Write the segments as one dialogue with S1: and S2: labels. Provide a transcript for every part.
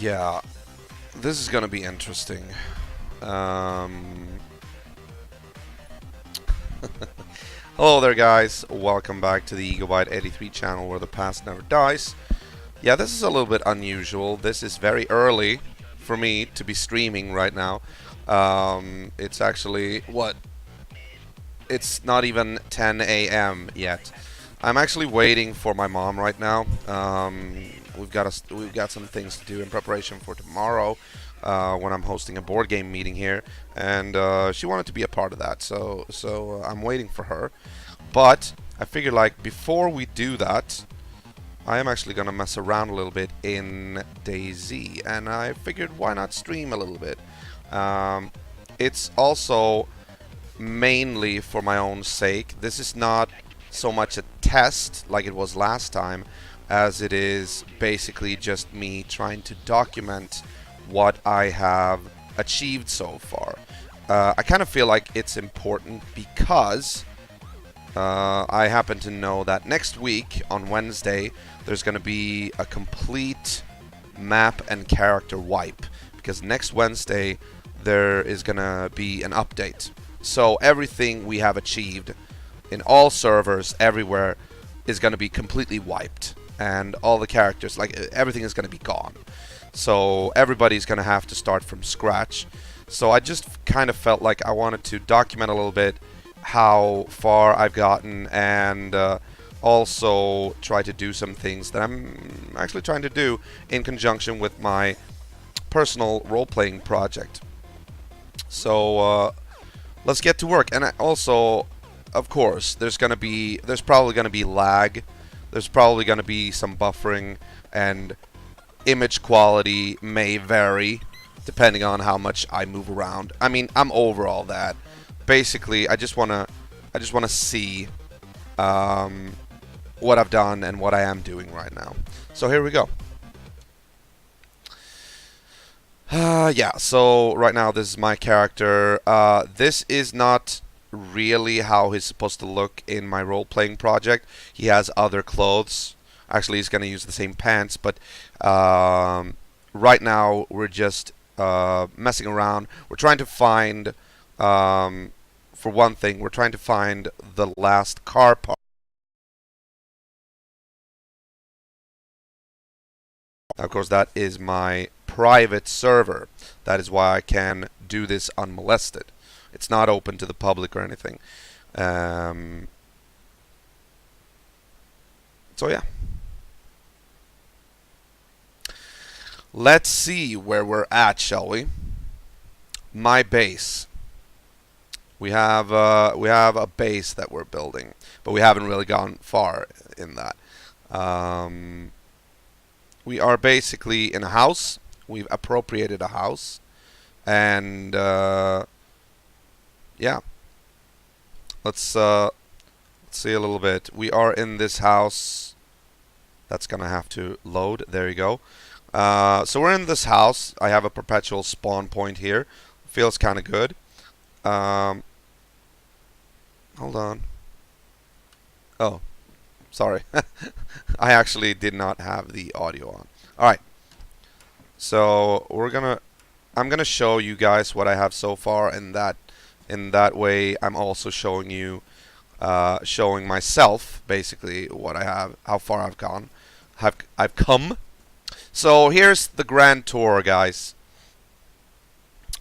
S1: Yeah, this is gonna be interesting. Hello there, guys. Welcome back to the EagleBite83 channel where the past never dies. Yeah, this is a little bit unusual. This is very early for me to be streaming right now. It's actually, what? It's not even 10 a.m. yet. I'm actually waiting for my mom right now. We've got some things to do in preparation for tomorrow when I'm hosting a board game meeting here, and she wanted to be a part of that. So I'm waiting for her. But I figured, like, before we do that, I am actually gonna mess around a little bit in DayZ, and I figured why not stream a little bit. It's also mainly for my own sake. This is not so much a test like it was last time, as it is basically just me trying to document what I have achieved so far. I kind of feel like it's important because I happen to know that next week on Wednesday there's going to be a complete map and character wipe, because next Wednesday there is going to be an update. So everything we have achieved in all servers everywhere is going to be completely wiped, and all the characters, like, everything is going to be gone. So everybody's going to have to start from scratch. So I just kind of felt like I wanted to document a little bit how far I've gotten, and also try to do some things that I'm actually trying to do in conjunction with my personal role-playing project. So let's get to work. And also, of course, there's probably gonna be lag. There's probably gonna be some buffering, and image quality may vary depending on how much I move around. I mean, I'm over all that. Basically, I just wanna see what I've done and what I am doing right now. So here we go. Yeah, so right now this is my character. This is not really how he's supposed to look in my role-playing project. He has other clothes. Actually, he's going to use the same pants, but right now we're just messing around. We're trying to find, for one thing, we're trying to find the last car part. Of course, that is my private server. That is why I can do this unmolested. It's not open to the public or anything. So yeah. Let's see where we're at, shall we? My base. We have a base that we're building, but we haven't really gone far in that. We are basically in a house. We've appropriated a house, and yeah, let's see a little bit. We are in this house. That's gonna have to load. There you go. So we're in this house. I have a perpetual spawn point here. Feels kind of good. Hold on. Oh, sorry. I actually did not have the audio on. All right. So I'm gonna show you guys what I have so far, and in that way I'm also showing you, showing myself basically what I have, how far I've gone, I've come. So here's the grand tour, guys.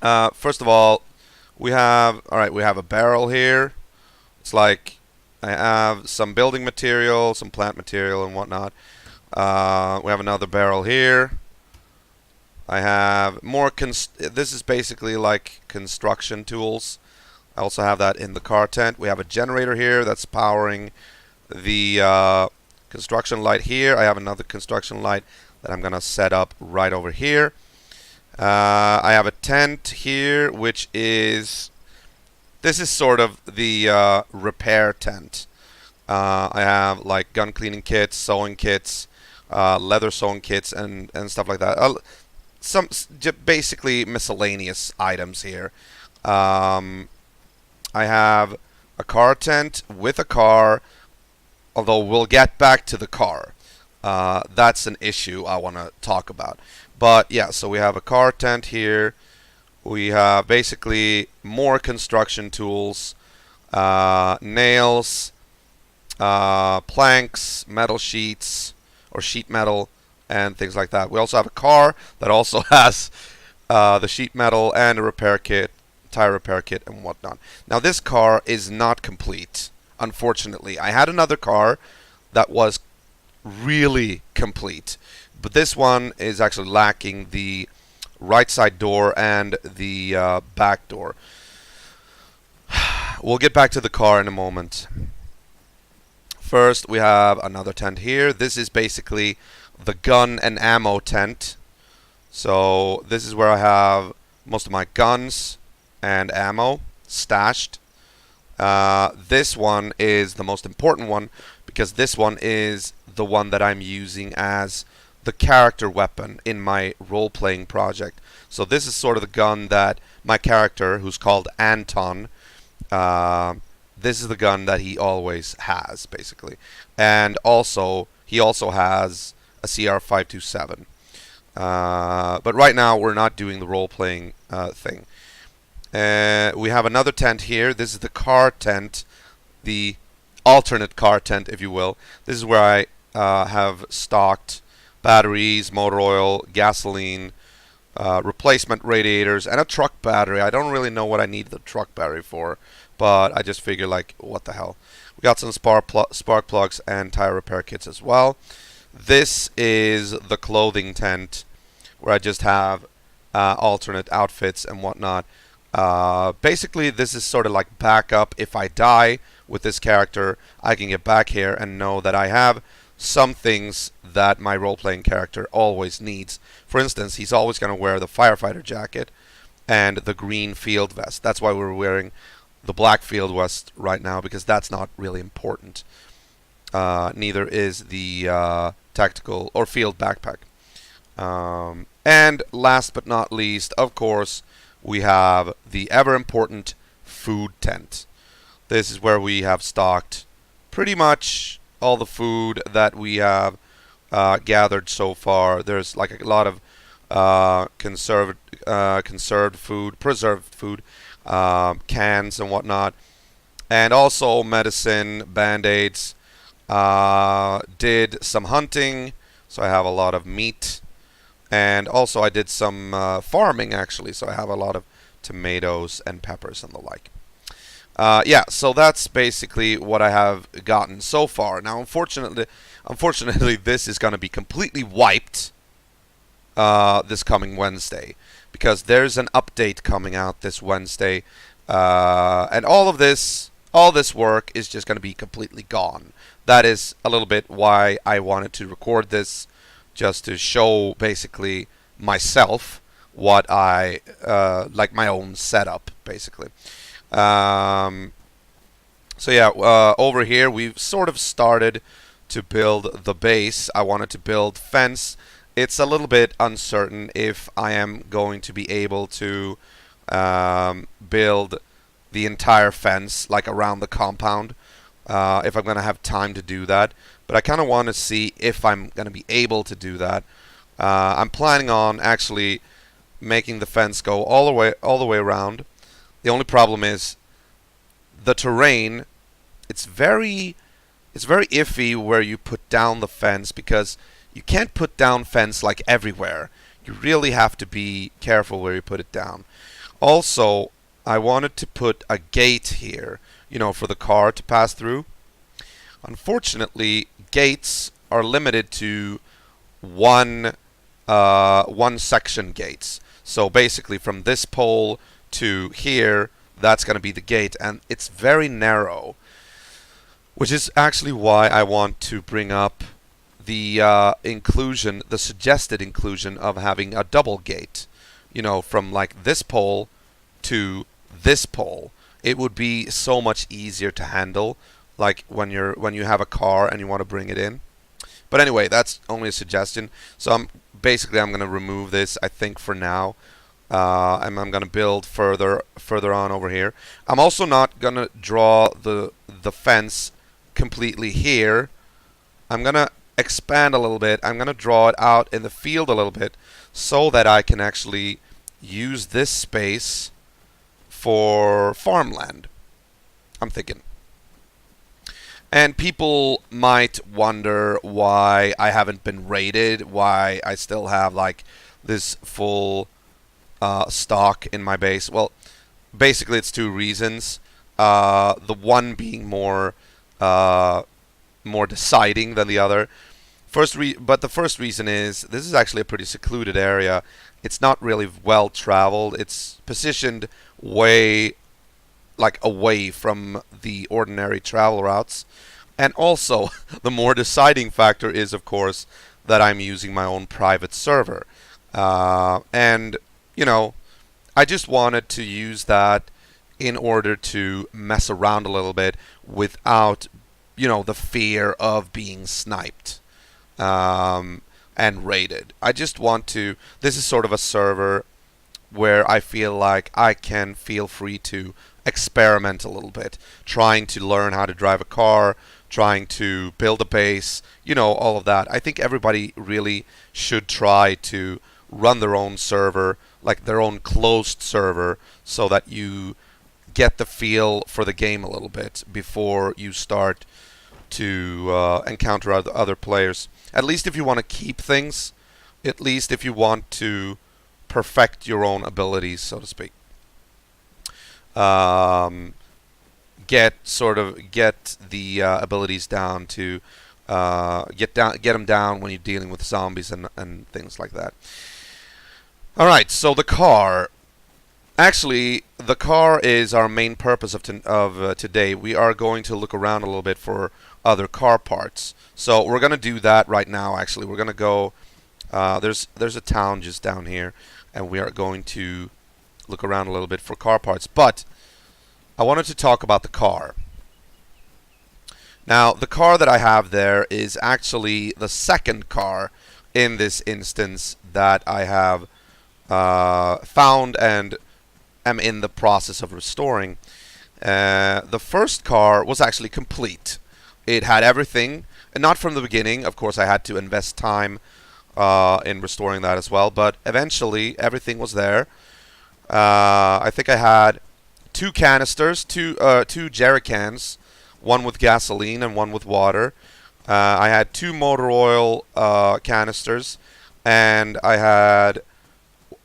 S1: First of all, we have a barrel here. It's like I have some building material, some plant material, and whatnot. We have another barrel here. I have more. This is basically like construction tools. I also have that in the car tent. We have a generator here that's powering the construction light here. I have another construction light that I'm gonna set up right over here. I have a tent here, which is, this is sort of the repair tent. I have like gun cleaning kits, sewing kits, leather sewing kits, and stuff like that. Some basically miscellaneous items here. I have a car tent with a car, although we'll get back to the car. that's an issue I want to talk about. But yeah, so we have a car tent here. We have basically more construction tools, nails, planks, metal sheets, or sheet metal, and things like that. We also have a car that also has the sheet metal and a repair kit, tire repair kit, and whatnot. Now this car is not complete, unfortunately. I had another car that was really complete, but this one is actually lacking the right side door and the back door. We'll get back to the car in a moment. First, we have another tent here. This is basically the gun and ammo tent. So this is where I have most of my guns and ammo stashed. This one is the most important one because this one is the one that I'm using as the character weapon in my role-playing project. So this is sort of the gun that my character, who's called Anton, this is the gun that he always has, basically. And also, he also has a CR527. But right now, we're not doing the role-playing thing. We have another tent here. This is the car tent, the alternate car tent, if you will. This is where I have stocked batteries, motor oil, gasoline, replacement radiators, and a truck battery. I don't really know what I need the truck battery for, but I just figured, like, what the hell. We got some spark plugs and tire repair kits as well. This is the clothing tent where I just have alternate outfits and whatnot. Basically, this is sort of like backup. If I die with this character, I can get back here and know that I have some things that my role-playing character always needs. For instance, he's always going to wear the firefighter jacket and the green field vest. That's why we're wearing the black field vest right now, because that's not really important. Neither is the tactical or field backpack. And last but not least, of course, we have the ever-important food tent. This is where we have stocked pretty much all the food that we have gathered so far. There's like a lot of conserved food, preserved food, cans and whatnot, and also medicine, band-aids. Did some hunting, so I have a lot of meat, and also I did some farming actually, so I have a lot of tomatoes and peppers and the like. Yeah, so that's basically what I have gotten so far. Now, unfortunately, this is going to be completely wiped this coming Wednesday, because there's an update coming out this Wednesday, and all this work is just going to be completely gone. That is a little bit why I wanted to record this, just to show basically myself what I like, my own setup basically. So yeah, over here we've sort of started to build the base. I wanted to build fence. It's a little bit uncertain if I am going to be able to build the entire fence, like around the compound, if I'm going to have time to do that. But I kind of want to see if I'm going to be able to do that. I'm planning on actually making the fence go all the way around. The only problem is the terrain. It's very iffy where you put down the fence, because you can't put down fence like everywhere. You really have to be careful where you put it down. Also, I wanted to put a gate here, you know, for the car to pass through. Unfortunately, gates are limited to one section gates. So basically, from this pole to here, that's going to be the gate, and it's very narrow, which is actually why I want to bring up the the suggested inclusion of having a double gate. You know, from like this pole to this pole. It would be so much easier to handle, like when you have a car and you want to bring it in. But anyway, that's only a suggestion. So I'm going to remove this, I think, for now. And I'm going to build further on over here. I'm also not going to draw the fence completely here. I'm going to expand a little bit. I'm going to draw it out in the field a little bit so that I can actually use this space for farmland, I'm thinking. And people might wonder why I haven't been raided, why I still have like this full stock in my base. Well, basically it's two reasons. The one being more deciding than the other. But the first reason is this is actually a pretty secluded area. It's not really well traveled. It's positioned way away from the ordinary travel routes. And also, the more deciding factor is, of course, that I'm using my own private server. And, I just wanted to use that in order to mess around a little bit without, the fear of being sniped and raided. I just want to. This is sort of a server where I feel like I can feel free to experiment a little bit, trying to learn how to drive a car, trying to build a base, all of that. I think everybody really should try to run their own server, like their own closed server, so that you get the feel for the game a little bit before you start to encounter other players. At least if you want to keep things, at least if you want to perfect your own abilities, so to speak. Get the abilities down to get them down when you're dealing with zombies and things like that. All right, so the car. Actually, the car is our main purpose of today. We are going to look around a little bit for other car parts. So we're going to do that right now. Actually, we're going to go. There's a town just down here, and we are going to look around a little bit for car parts. But I wanted to talk about the car. Now, the car that I have there is actually the second car in this instance that I have found and am in the process of restoring. The first car was actually complete. It had everything, and not from the beginning. Of course, I had to invest time in restoring that as well, but eventually everything was there. I think I had two canisters, two jerry cans, one with gasoline and one with water. I had two motor oil canisters, and I had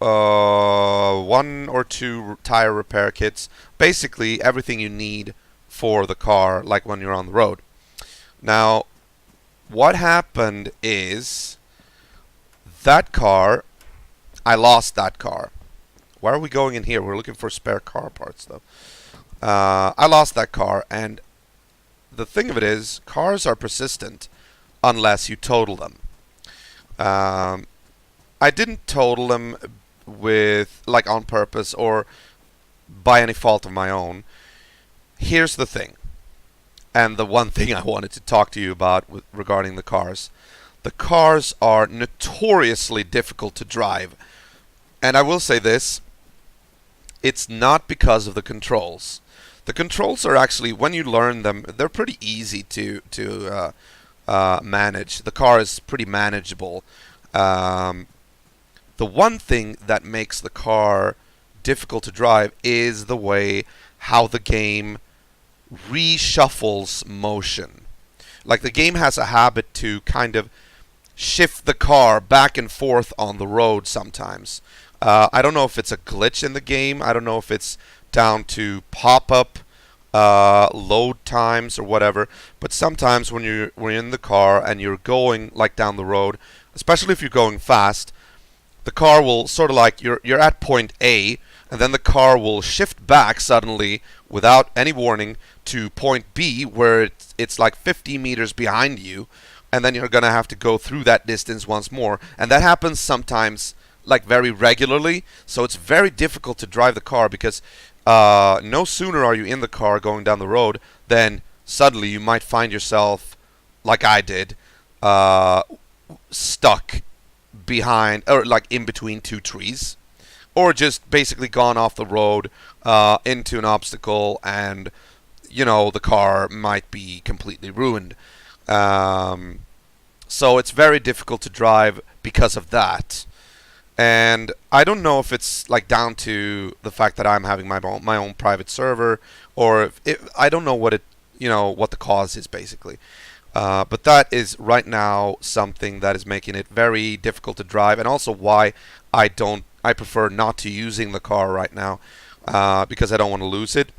S1: one or two tire repair kits. Basically, everything you need for the car, like when you're on the road. Now, what happened is that car, I lost that car. Why are we going in here? We're looking for spare car parts, though. I lost that car, and the thing of it is, cars are persistent unless you total them. I didn't total them on purpose or by any fault of my own. Here's the thing, and the one thing I wanted to talk to you about regarding the cars. The cars are notoriously difficult to drive. And I will say this, it's not because of the controls. The controls are actually, when you learn them, they're pretty easy to manage. The car is pretty manageable. The one thing that makes the car difficult to drive is the way how the game reshuffles motion. Like, the game has a habit to kind of shift the car back and forth on the road sometimes. I don't know if it's a glitch in the game. I don't know if it's down to pop-up load times or whatever. But sometimes when you're in the car and you're going like down the road, especially if you're going fast, the car will sort of like you're at point A, and then the car will shift back suddenly without any warning to point B, where it's like 50 meters behind you, and then you're gonna have to go through that distance once more. And that happens sometimes, like, very regularly. So it's very difficult to drive the car, because no sooner are you in the car going down the road than suddenly you might find yourself, like I did, stuck behind, or like in between two trees, or just basically gone off the road into an obstacle, and the car might be completely ruined. So it's very difficult to drive because of that. And I don't know if it's like down to the fact that I'm having my own private server, or if I don't know what it, what the cause is basically. But that is right now something that is making it very difficult to drive, and also why I prefer not to using the car right now, because I don't want to lose it.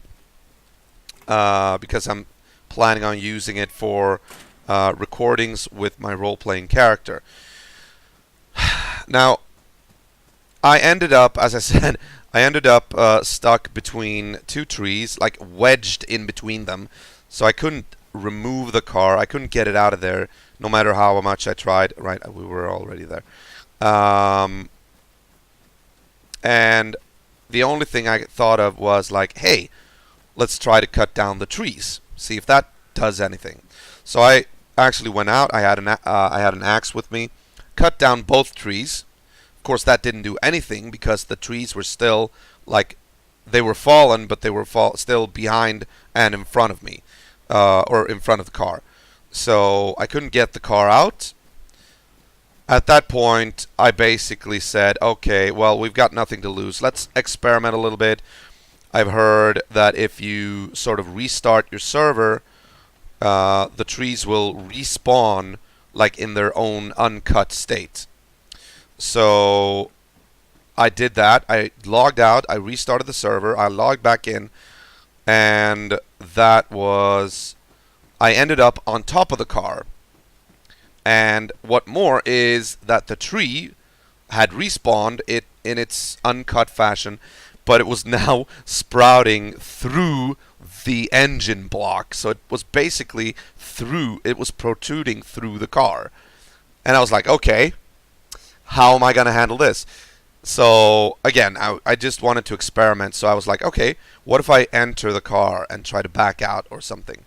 S1: Because I'm planning on using it for recordings with my role-playing character. Now, I ended up, as I said, stuck between two trees, like wedged in between them. So I couldn't remove the car. I couldn't get it out of there, no matter how much I tried. Right, we were already there. And the only thing I thought of was like, hey, let's try to cut down the trees. See if that does anything. So I actually went out. I had an axe with me, cut down both trees. Of course, that didn't do anything because the trees were still, like, they were fallen, but they were still behind and in front of me, or in front of the car. So I couldn't get the car out. At that point, I basically said, okay, well, we've got nothing to lose. Let's experiment a little bit. I've heard that if you sort of restart your server, the trees will respawn, like, in their own uncut state. So I did that. I logged out. I restarted the server. I logged back in. And that was... I ended up on top of the car. And what more is that the tree had respawned it in its uncut fashion, but it was now sprouting through the engine block. So it was basically it was protruding through the car. And I was like, okay, how am I going to handle this? So again, I just wanted to experiment. So I was like, okay, what if I enter the car and try to back out or something?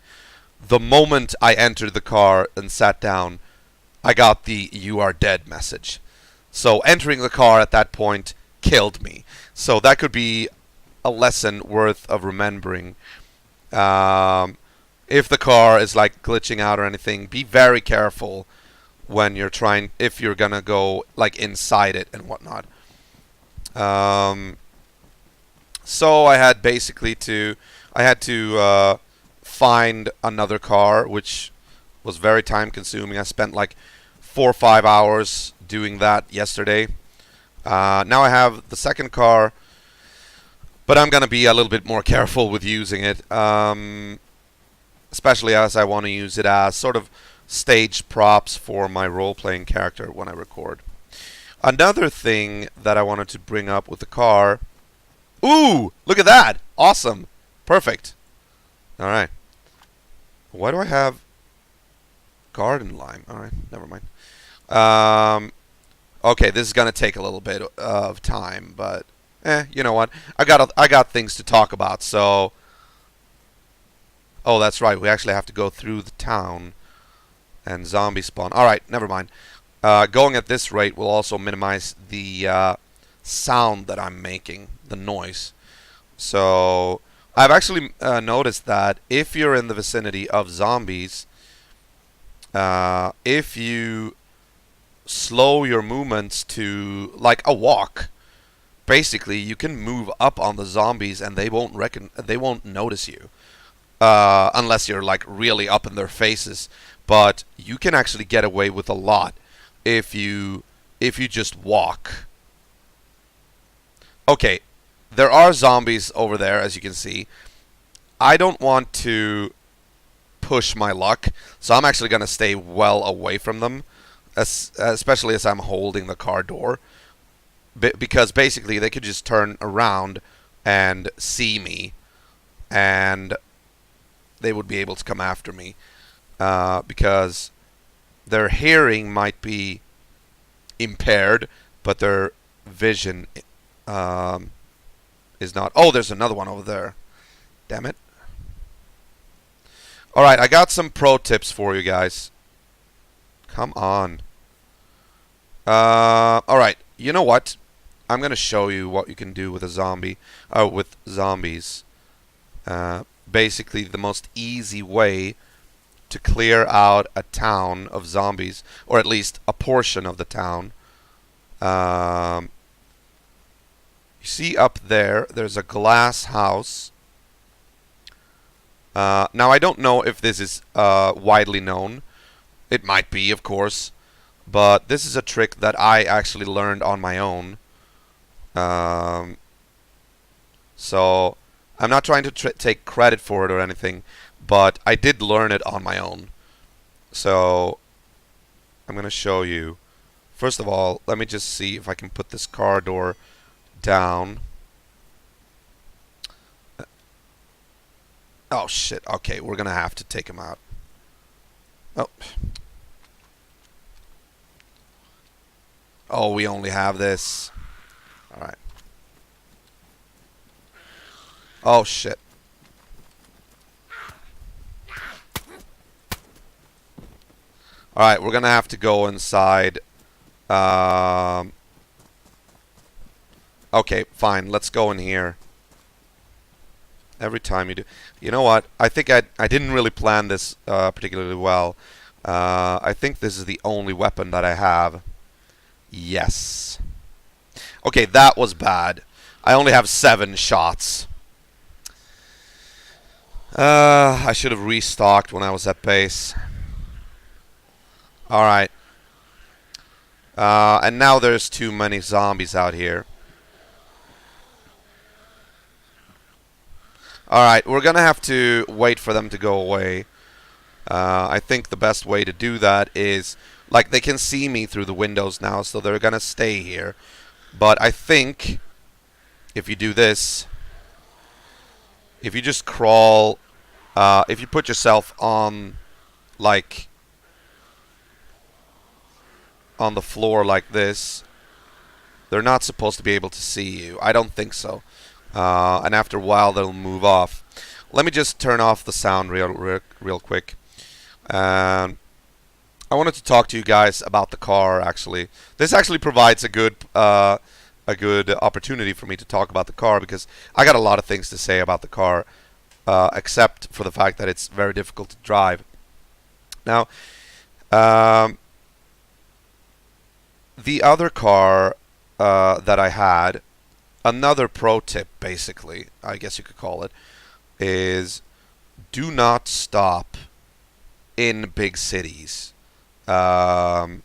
S1: The moment I entered the car and sat down, I got the "you are dead" message. So entering the car at that point killed me. So that could be a lesson worth of remembering. If the car is like glitching out or anything, be very careful when you're if you're gonna go like inside it and whatnot. So I had to find another car, which was very time consuming. I spent like 4 or 5 hours doing that yesterday. Now I have the second car, but I'm gonna be a little bit more careful with using it, especially as I want to use it as sort of stage props for my role-playing character when I record. Another thing that I wanted to bring up with the car... Ooh! Look at that! Awesome! Perfect! Alright. Why do I have garden lime? Alright, never mind. Okay, this is gonna take a little bit of time, but... you know what? I got things to talk about, so... Oh, that's right. We actually have to go through the town and zombie spawn. Alright, never mind. Going at this rate will also minimize the sound that I'm making, the noise. So I've actually noticed that if you're in the vicinity of zombies, if you slow your movements to like a walk, basically you can move up on the zombies and they won't notice you, unless you're like really up in their faces. But you can actually get away with a lot if you just walk. Okay, there are zombies over there, as you can see. I don't want to push my luck, so I'm actually going to stay well away from them, especially as I'm holding the car door, because basically they could just turn around and see me, and they would be able to come after me, because their hearing might be impaired, but their vision is not. Oh, there's another one over there. Damn it. Alright, I got some pro tips for you guys. Come on. Alright, you know what? I'm going to show you what you can do with a zombie. With zombies. Basically, the most easy way to clear out a town of zombies, or at least a portion of the town. You see up there, there's a glass house. Now, I don't know if this is widely known. It might be, of course. But this is a trick that I actually learned on my own. So, I'm not trying to take credit for it or anything, but I did learn it on my own. So, I'm going to show you. First of all, let me just see if I can put this car door down. Oh shit, okay, we're gonna have to take him out. Oh. Oh, we only have this. Alright. Oh shit. Alright, we're gonna have to go inside. Okay, fine. Let's go in here. Every time you do... You know what? I think I didn't really plan this particularly well. I think this is the only weapon that I have. Yes. Okay, that was bad. I only have 7 shots. I should have restocked when I was at base. Alright. And now there's too many zombies out here. Alright, we're gonna have to wait for them to go away. I think the best way to do that is... Like, they can see me through the windows now, so they're gonna stay here. But I think... If you do this... If you just crawl... if you put yourself on... Like... On the floor like this... They're not supposed to be able to see you. I don't think so. And after a while they'll move off. Let me just turn off the sound real quick. I wanted to talk to you guys about the car. Actually, this actually provides a good opportunity for me to talk about the car, because I got a lot of things to say about the car, except for the fact that it's very difficult to drive. Now, the other car that I had. Another pro tip, basically, I guess you could call it, is do not stop in big cities. Like,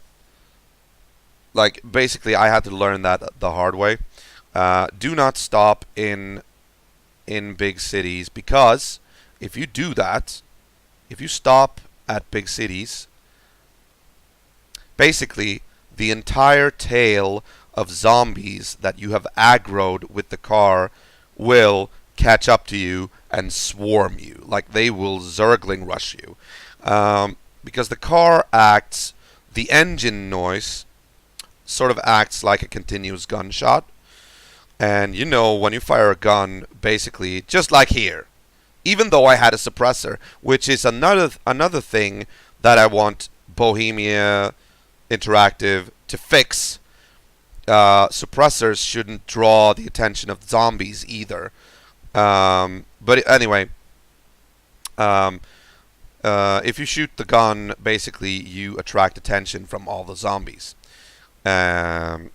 S1: basically, I had to learn that the hard way. Do not stop in big cities, because if you do that, if you stop at big cities, basically, the entire tail of zombies that you have aggroed with the car will catch up to you and swarm you. Like, they will zergling rush you. Because the car acts, the engine noise sort of acts like a continuous gunshot. And you know, when you fire a gun, basically, just like here, even though I had a suppressor, which is another thing that I want Bohemia Interactive to fix. Suppressors shouldn't draw the attention of zombies either. But anyway, if you shoot the gun, basically you attract attention from all the zombies. And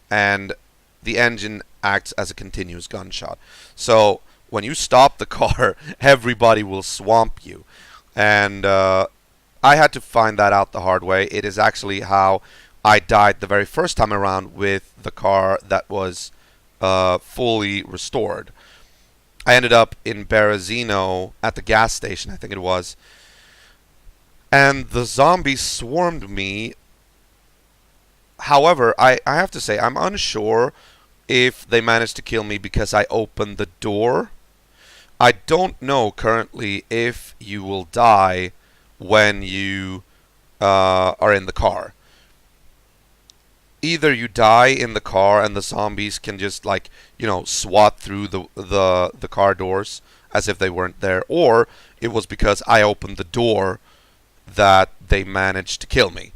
S1: the engine acts as a continuous gunshot. So when you stop the car, everybody will swamp you. And I had to find that out the hard way. It is actually how I died the very first time around with the car that was fully restored. I ended up in Berezino at the gas station, I think it was. And the zombies swarmed me. However, I have to say, I'm unsure if they managed to kill me because I opened the door. I don't know currently if you will die when you are in the car. Either you die in the car and the zombies can just, like, you know, swat through the car doors as if they weren't there, or it was because I opened the door that they managed to kill me.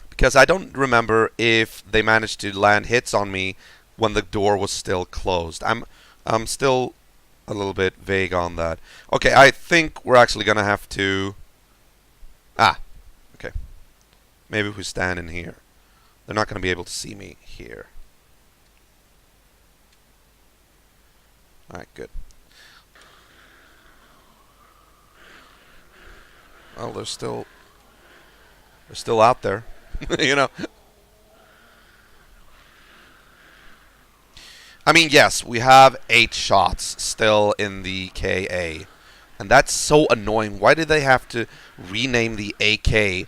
S1: Because I don't remember if they managed to land hits on me when the door was still closed. I'm still a little bit vague on that. Okay, I think we're actually gonna have to. Okay. Maybe if we stand in here, they're not gonna be able to see me here. All right, good. Well, they're still out there, you know. I mean, yes, we have 8 shots still in the KA, and that's so annoying. Why did they have to rename the AK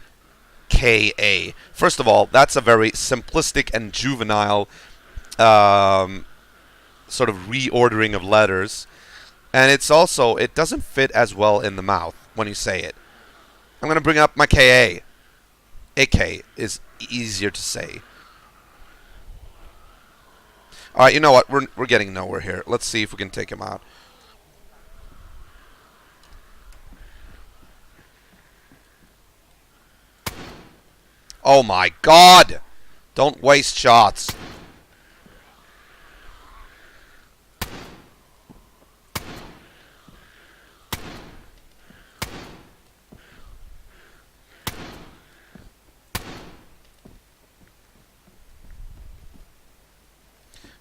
S1: KA? First of all, that's a very simplistic and juvenile sort of reordering of letters, and it doesn't fit as well in the mouth when you say it. I'm gonna bring up my KA. AK is easier to say. All right, you know what? We're getting nowhere here. Let's see if we can take him out. Oh my God! Don't waste shots.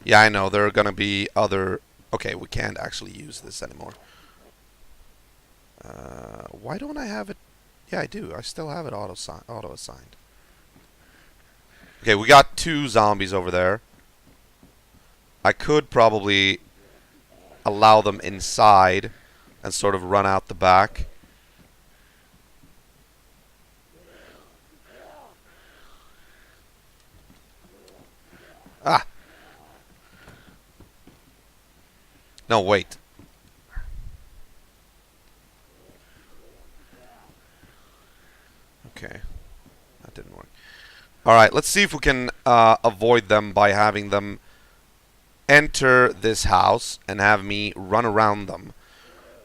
S1: Yeah, I know. There are going to be other... Okay, we can't actually use this anymore. Why don't I have it? Yeah, I do. I still have it auto-assigned. Okay, we got 2 zombies over there. I could probably allow them inside and sort of run out the back. Ah! No, wait. Okay. That didn't work. Alright, let's see if we can avoid them by having them enter this house and have me run around them.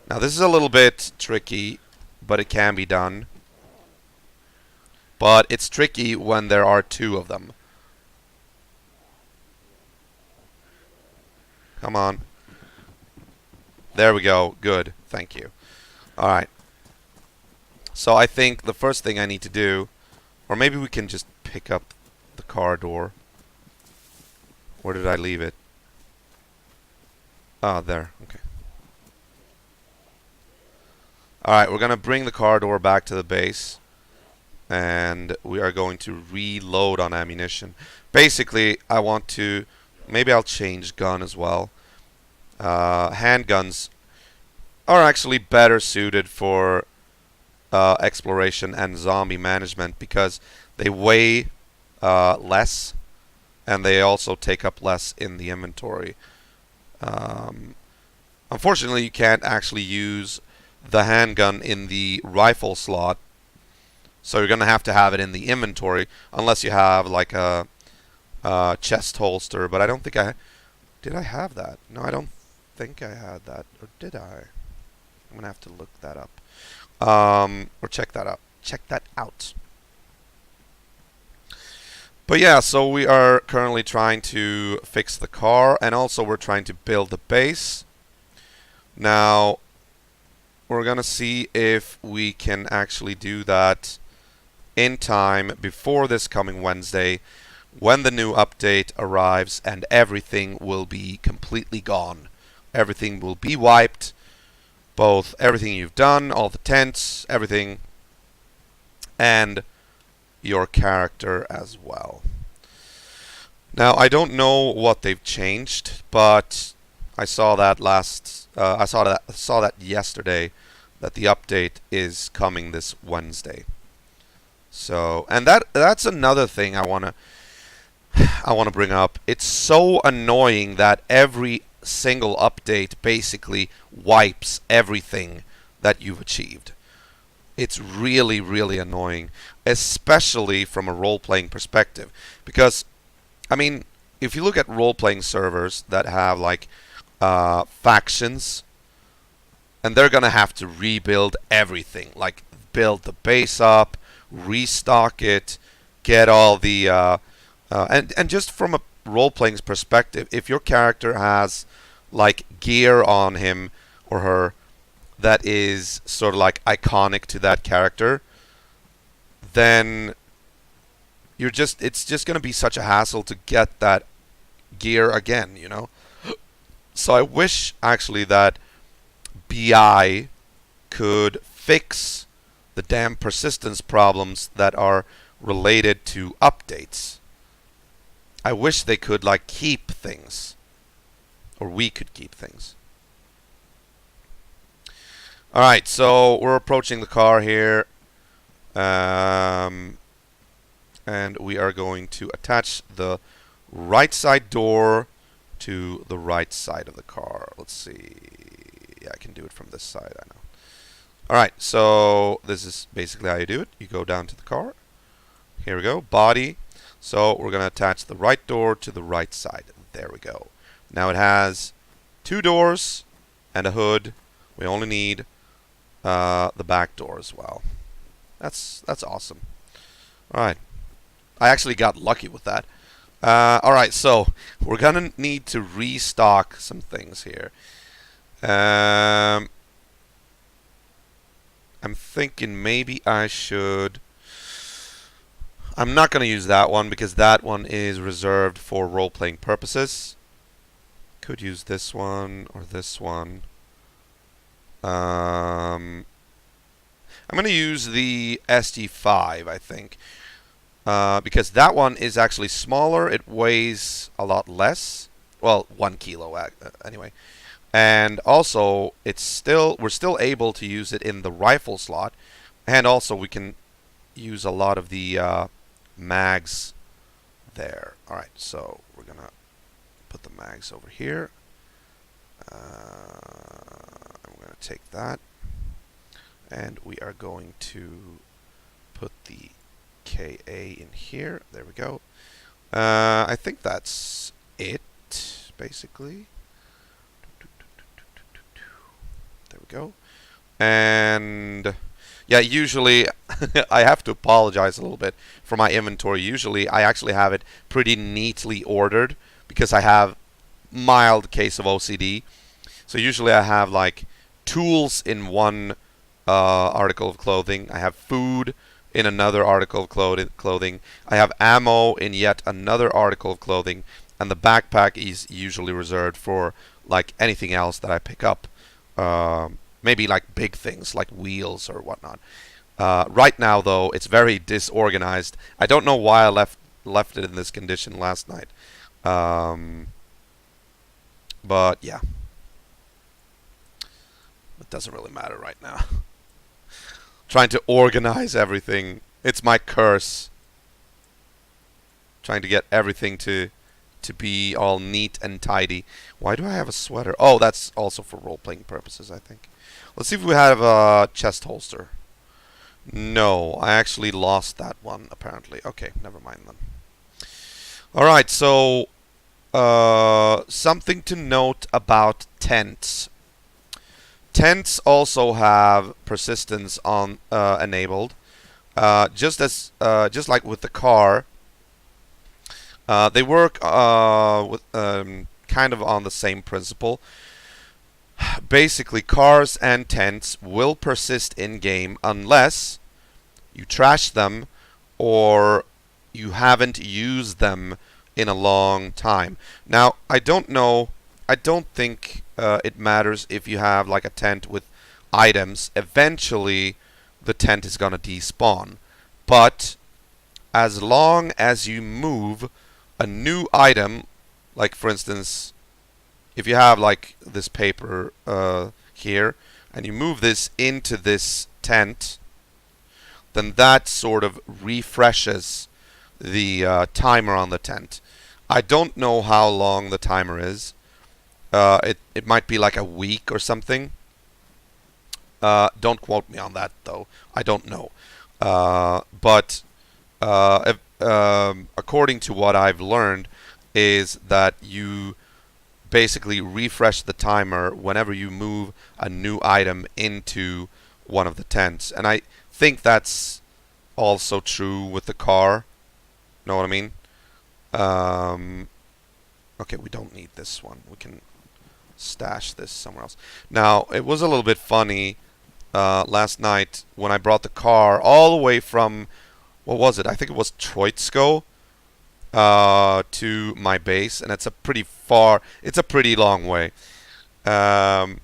S1: Now, this is a little bit tricky, but it can be done. But it's tricky when there are 2 of them. Come on. There we go. Good. Thank you. Alright. So I think the first thing I need to do, or maybe we can just pick up the car door. Where did I leave it? Ah, there. Okay. Alright, we're going to bring the car door back to the base. And we are going to reload on ammunition. Basically, I want to... Maybe I'll change gun as well. Handguns are actually better suited for exploration and zombie management because they weigh less and they also take up less in the inventory. Unfortunately, you can't actually use the handgun in the rifle slot, so you're going to have it in the inventory unless you have like a chest holster, but I don't think did I have that? No, I don't think I had that, or did I? I'm gonna have to look that up, or check that out. Check that out. But yeah, so we are currently trying to fix the car, and also we're trying to build the base. Now, we're gonna see if we can actually do that in time before this coming Wednesday, when the new update arrives and everything will be completely gone. Everything will be wiped, both everything you've done, all the tents, everything, and your character as well. Now, I don't know what they've changed, but I saw that I saw that yesterday, that the update is coming this Wednesday. So, and that's another thing I wanna bring up. It's so annoying that every single update basically wipes everything that you've achieved. It's really, really annoying, especially from a role-playing perspective. Because, I mean, if you look at role-playing servers that have like factions, and they're gonna have to rebuild everything, like build the base up, restock it, get all the and just from a role-playing perspective, if your character has like gear on him or her that is sort of like iconic to that character, then it's just going to be such a hassle to get that gear again, you know? So I wish actually that BI could fix the damn persistence problems that are related to updates. I wish they could like keep things, or we could keep things. All right, so we're approaching the car here, and we are going to attach the right side door to the right side of the car. Let's see. Yeah, I can do it from this side, I know. All right, so this is basically how you do it. You go down to the car. Here we go, body. So we're going to attach the right door to the right side. There we go. Now it has 2 doors and a hood. We only need the back door as well. That's awesome. All right. I actually got lucky with that. All right, so we're going to need to restock some things here. I'm thinking maybe I should... I'm not going to use that one because that one is reserved for role-playing purposes. Could use this one or this one. I'm going to use the SG5, I think. Because that one is actually smaller. It weighs a lot less. Well, 1 kilo anyway. And also, we're still able to use it in the rifle slot. And also, we can use a lot of the mags there. All right, so we're going to put the mags over here. I'm going to take that. And we are going to put the KA in here. There we go. I think that's it, basically. There we go. And yeah, usually I have to apologize a little bit for my inventory. Usually I actually have it pretty neatly ordered because I have mild case of OCD. So usually I have like tools in one article of clothing. I have food in another article of clothing. I have ammo in yet another article of clothing. And the backpack is usually reserved for like anything else that I pick up. Maybe like big things like wheels or whatnot. Right now, though, it's very disorganized. I don't know why I left it in this condition last night. But yeah. It doesn't really matter right now. Trying to organize everything. It's my curse. Trying to get everything to be all neat and tidy. Why do I have a sweater? Oh, that's also for role-playing purposes, I think. Let's see if we have a chest holster. No, I actually lost that one, apparently. Okay, never mind then. Alright, so something to note about tents. Tents also have persistence on enabled. Just like with the car, they work with kind of on the same principle. Basically, cars and tents will persist in-game unless you trash them or you haven't used them in a long time. Now, I don't think it matters if you have like a tent with items. Eventually, the tent is going to despawn. But as long as you move a new item, like for instance, if you have like this paper here, and you move this into this tent, then that sort of refreshes the timer on the tent. I don't know how long the timer is. It might be like a week or something. Don't quote me on that, though. I don't know. But according to what I've learned, is that you basically refresh the timer whenever you move a new item into one of the tents. And I think that's also true with the car. Know what I mean? Okay, we don't need this one. We can stash this somewhere else. Now, it was a little bit funny last night when I brought the car all the way from, what was it? I think it was Troitsko to my base, and it's a pretty long way. The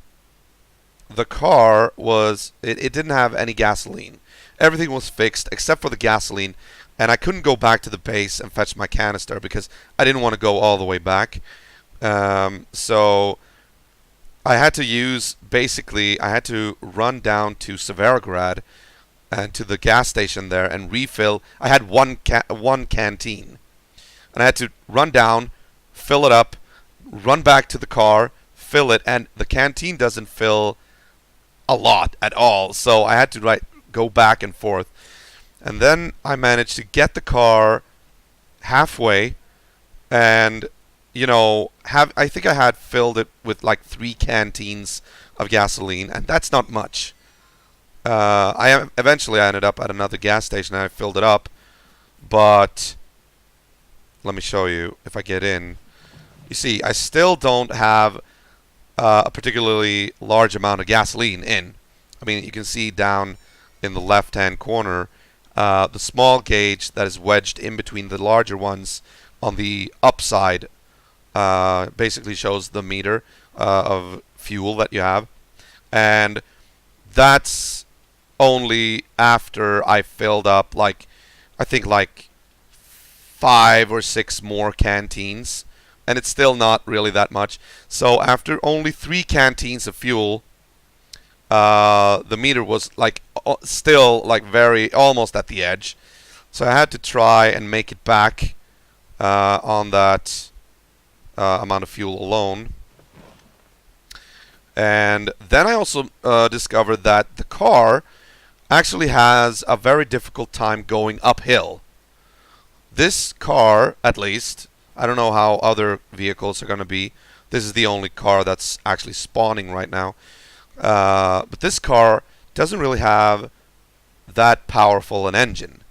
S1: car it didn't have any gasoline. Everything was fixed except for the gasoline, and I couldn't go back to the base and fetch my canister because I didn't want to go all the way back. So I had to run down to Severograd and to the gas station there and refill. I had one canteen, and I had to run down, fill it up, run back to the car, fill it, and the canteen doesn't fill a lot at all. So I had to go back and forth, and then I managed to get the car halfway, and I think I had filled it with like 3 canteens of gasoline, and that's not much. Eventually I ended up at another gas station and I filled it up, but let me show you. If I get in, you see I still don't have a particularly large amount of gasoline in. I mean, you can see down in the left hand corner the small gauge that is wedged in between the larger ones on the upside basically shows the meter of fuel that you have, and that's only after I filled up I think 5 or 6 more canteens, and it's still not really that much. So after only 3 canteens of fuel, the meter was still very almost at the edge. So I had to try and make it back on that amount of fuel alone. And then I also discovered that the car actually has a very difficult time going uphill. This car, at least, I don't know how other vehicles are going to be. This is the only car that's actually spawning right now. But this car doesn't really have that powerful an engine.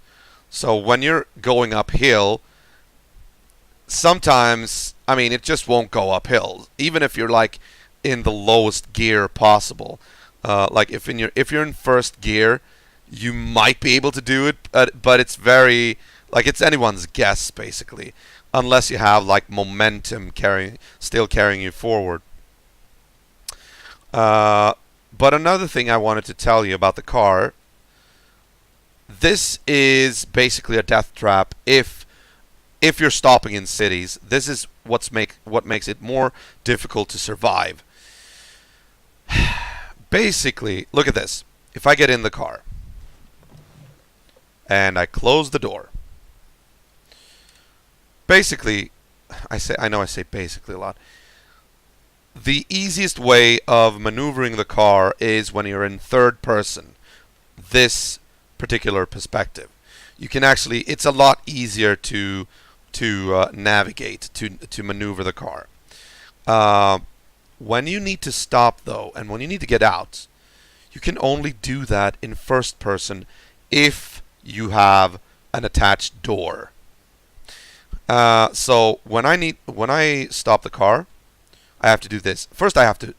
S1: So when you're going uphill, sometimes, I mean, it just won't go uphill, even if you're in the lowest gear possible. If you're in first gear, you might be able to do it, but it's very it's anyone's guess basically, unless you have momentum still carrying you forward. But another thing I wanted to tell you about the car. This is basically a death trap if you're stopping in cities. This is what makes it more difficult to survive. Basically, look at this. If I get in the car and I close the door, basically, I know I say basically a lot. The easiest way of maneuvering the car is when you're in third person. This particular perspective, you can actually, it's a lot easier to navigate, to maneuver the car. When you need to stop though, and when you need to get out, you can only do that in first person if you have an attached door. So when I stop the car, I have to do this. First, I have to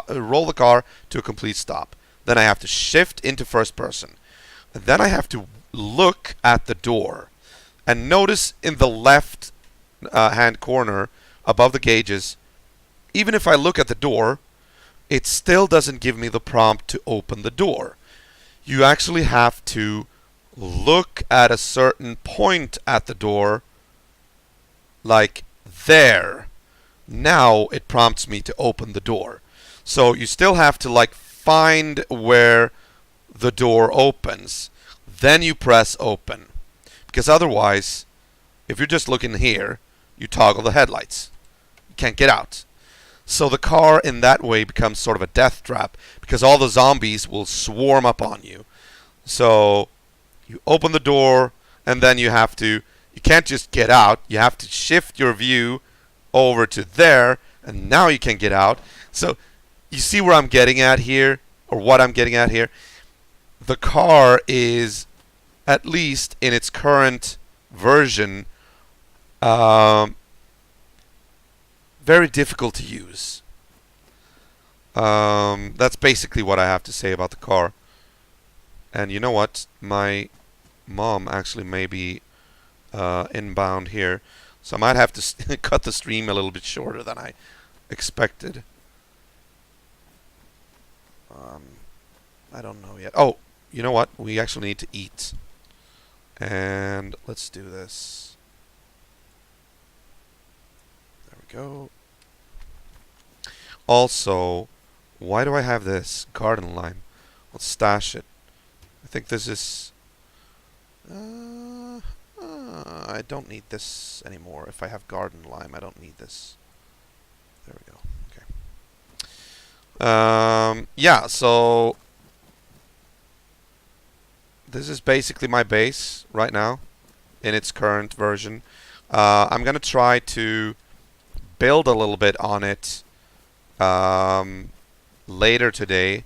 S1: roll the car to a complete stop. Then I have to shift into first person. And then I have to look at the door. And notice in the left hand corner above the gauges, even if I look at the door, it still doesn't give me the prompt to open the door. You actually have to look at a certain point at the door, like there. Now it prompts me to open the door. So you still have to find where the door opens. Then you press open. Because otherwise, if you're just looking here, you toggle the headlights. You can't get out. So the car in that way becomes sort of a death trap, because all the zombies will swarm up on you. So you open the door, and then you can't just get out. You have to shift your view over to there, and now you can get out. So you see where I'm getting at here, or what I'm getting at here? The car is, at least in its current version, very difficult to use. That's basically what I have to say about the car. And you know what? My mom actually may be inbound here, so I might have to cut the stream a little bit shorter than I expected. I don't know yet. Oh, you know what? We actually need to eat. And let's do this. There we go. Also, why do I have this garden lime? Let's stash it. I think this is... I don't need this anymore. If I have garden lime, I don't need this. There we go. Okay. Yeah, so... This is basically my base right now in its current version. I'm going to try to build a little bit on it later today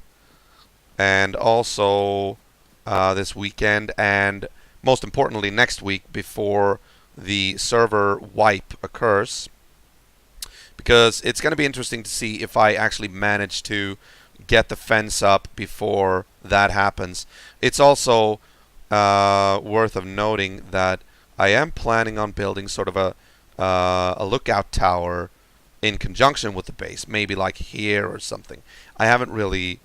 S1: and also this weekend, and most importantly next week before the server wipe occurs, because it's going to be interesting to see if I actually manage to get the fence up before that happens. It's also worth of noting that I am planning on building sort of a lookout tower in conjunction with the base, maybe like here or something. I haven't really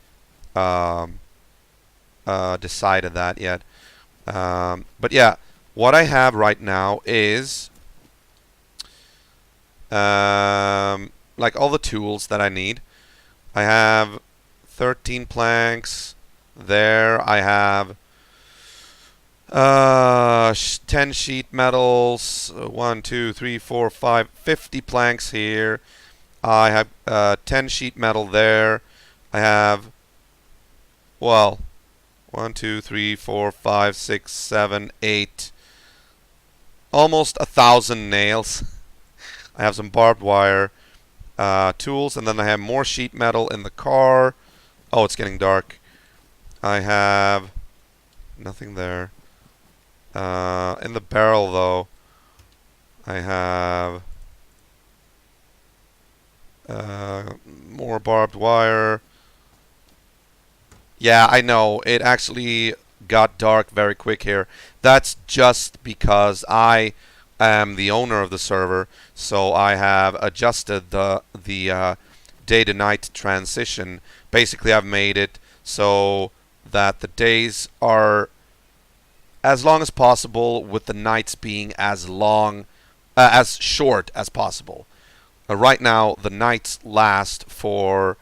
S1: decided that yet. But yeah, what I have right now is like all the tools that I need. I have 13 planks there. I have 10 sheet metals. 1, 2, 3, 4, 5, 50 planks here. I have 10 sheet metal there. I have, well, 1, 2, 3, 4, 5, 6, 7, 8, almost 1,000 nails. I have some barbed wire tools, and then I have more sheet metal in the car. Oh, it's getting dark. I have nothing there. In the barrel, though, I have more barbed wire. Yeah, I know. It actually got dark very quick here. That's just because I am the owner of the server, so I have adjusted the day to night transition. Basically, I've made it so that the days are as long as possible, with the nights being as short as possible. Right now, the nights last for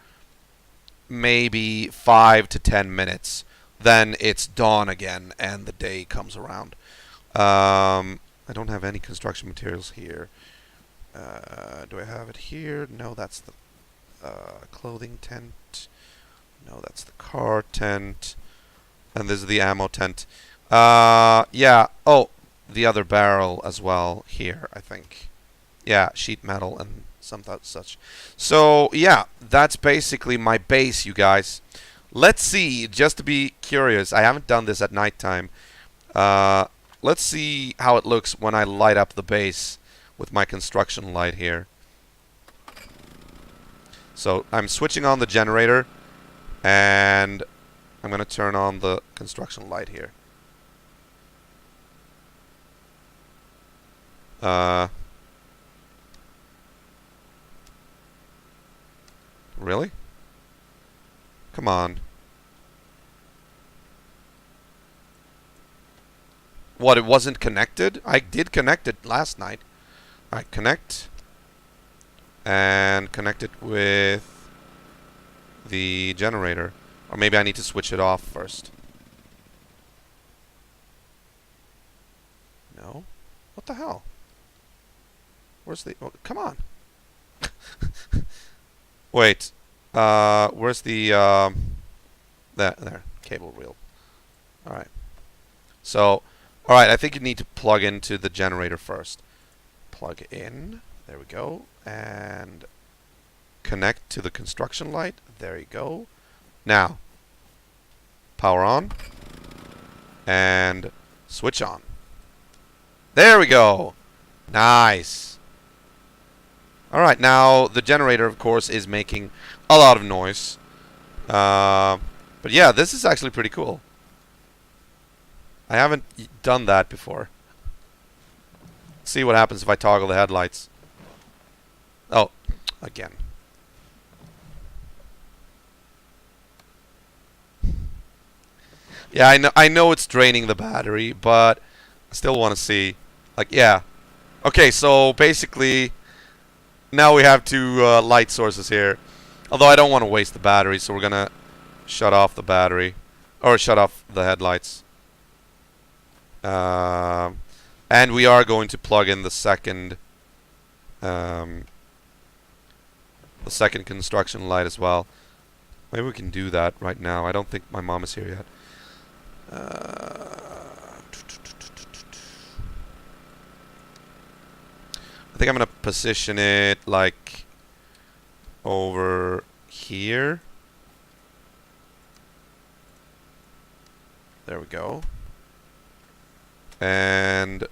S1: maybe 5 to 10 minutes. Then it's dawn again, and the day comes around. I don't have any construction materials here. Do I have it here? No, that's the clothing tent. No, that's the car tent. And this is the ammo tent. Yeah. Oh, the other barrel as well here, I think. Yeah, sheet metal and some such. So, yeah, that's basically my base, you guys. Let's see, just to be curious, I haven't done this at nighttime. Let's see how it looks when I light up the base with my construction light here. So, I'm switching on the generator, and I'm going to turn on the construction light here. Really? Come on. What, it wasn't connected? I did connect it last night. Alright, connect. And connect it with the generator. Or maybe I need to switch it off first. No? What the hell? Where's the... Oh, come on. Wait. Where's the... There. Cable reel. Alright. So... Alright, I think you need to plug into the generator first. Plug in. There we go. And... connect to the construction light. There you go. Now... power on. And... switch on. There we go! Nice! Alright, now the generator, of course, is making a lot of noise. But yeah, this is actually pretty cool. I haven't done that before. Let's see what happens if I toggle the headlights. Oh, again. Yeah, I know it's draining the battery, but I still want to see. Like, yeah. Okay, so basically, now we have two light sources here. Although I don't want to waste the battery, so we're gonna shut off the battery, or shut off the headlights. And we are going to plug in the second construction light as well. Maybe we can do that right now. I don't think my mom is here yet. I think I'm gonna position it like over here. There we go. And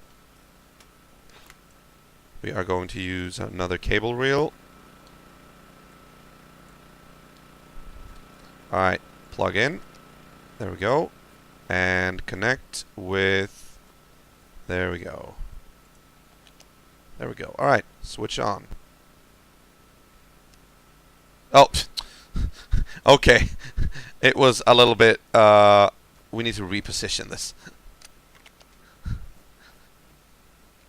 S1: we are going to use another cable reel. Alright, plug in. There we go. And connect with... There we go. There we go. Alright, switch on. Oh, okay. It was a little bit... we need to reposition this.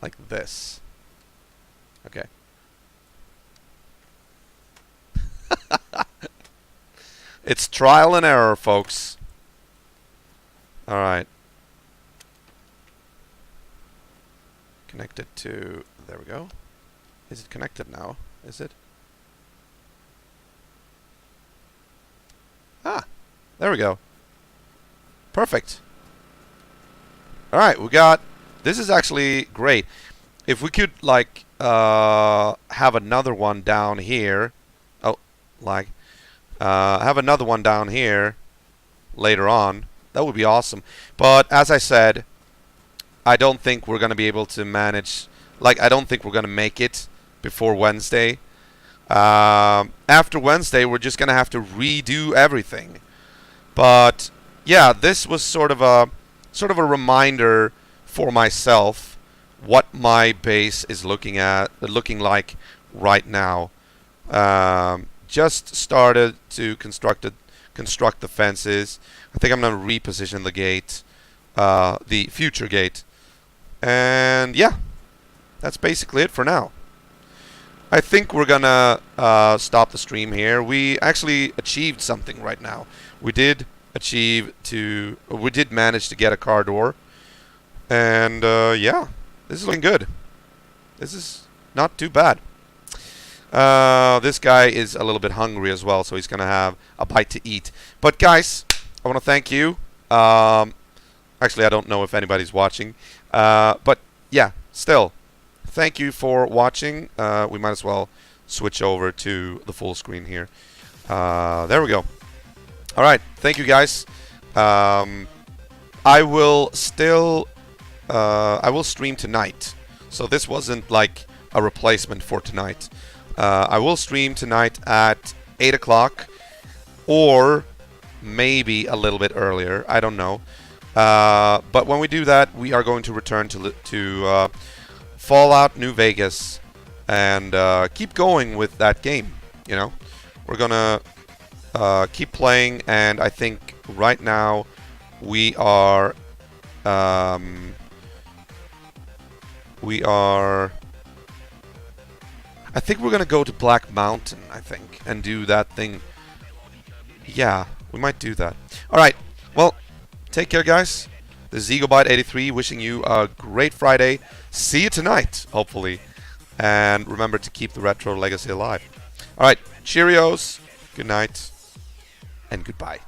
S1: Like this. Okay. It's trial and error, folks. Alright. Connected to... There we go. Is it connected now? Is it? Ah! There we go. Perfect. Alright, we got... This is actually great. If we could, like, have another one down here. Oh, lag. Have another one down here later on. That would be awesome. But, as I said, I don't think we're going to be able to manage... Like, I don't think we're going to make it before Wednesday. After Wednesday, we're just going to have to redo everything. But, yeah, this was sort of a reminder for myself what my base is looking like right now. Just started to construct the fences. I think I'm gonna reposition the gate, the future gate, and yeah, that's basically it for now. I think we're gonna stop the stream here. We actually achieved something right now. We did manage to get a car door. And, yeah, this is looking good. This is not too bad. This guy is a little bit hungry as well, so he's going to have a bite to eat. But, guys, I want to thank you. Actually, I don't know if anybody's watching. But, yeah, still, thank you for watching. We might as well switch over to the full screen here. There we go. All right, thank you, guys. I will stream tonight, so this wasn't like a replacement for tonight. I will stream tonight at 8 o'clock, or maybe a little bit earlier. I don't know. But when we do that, we are going to return to Fallout New Vegas and keep going with that game. You know, we're gonna keep playing, and I think right now we are. I think we're gonna go to Black Mountain, I think, and do that thing. Yeah, we might do that. Alright, well, take care, guys. This is DayZ83 wishing you a great Friday. See you tonight, hopefully. And remember to keep the retro legacy alive. Alright, cheerios, good night, and goodbye.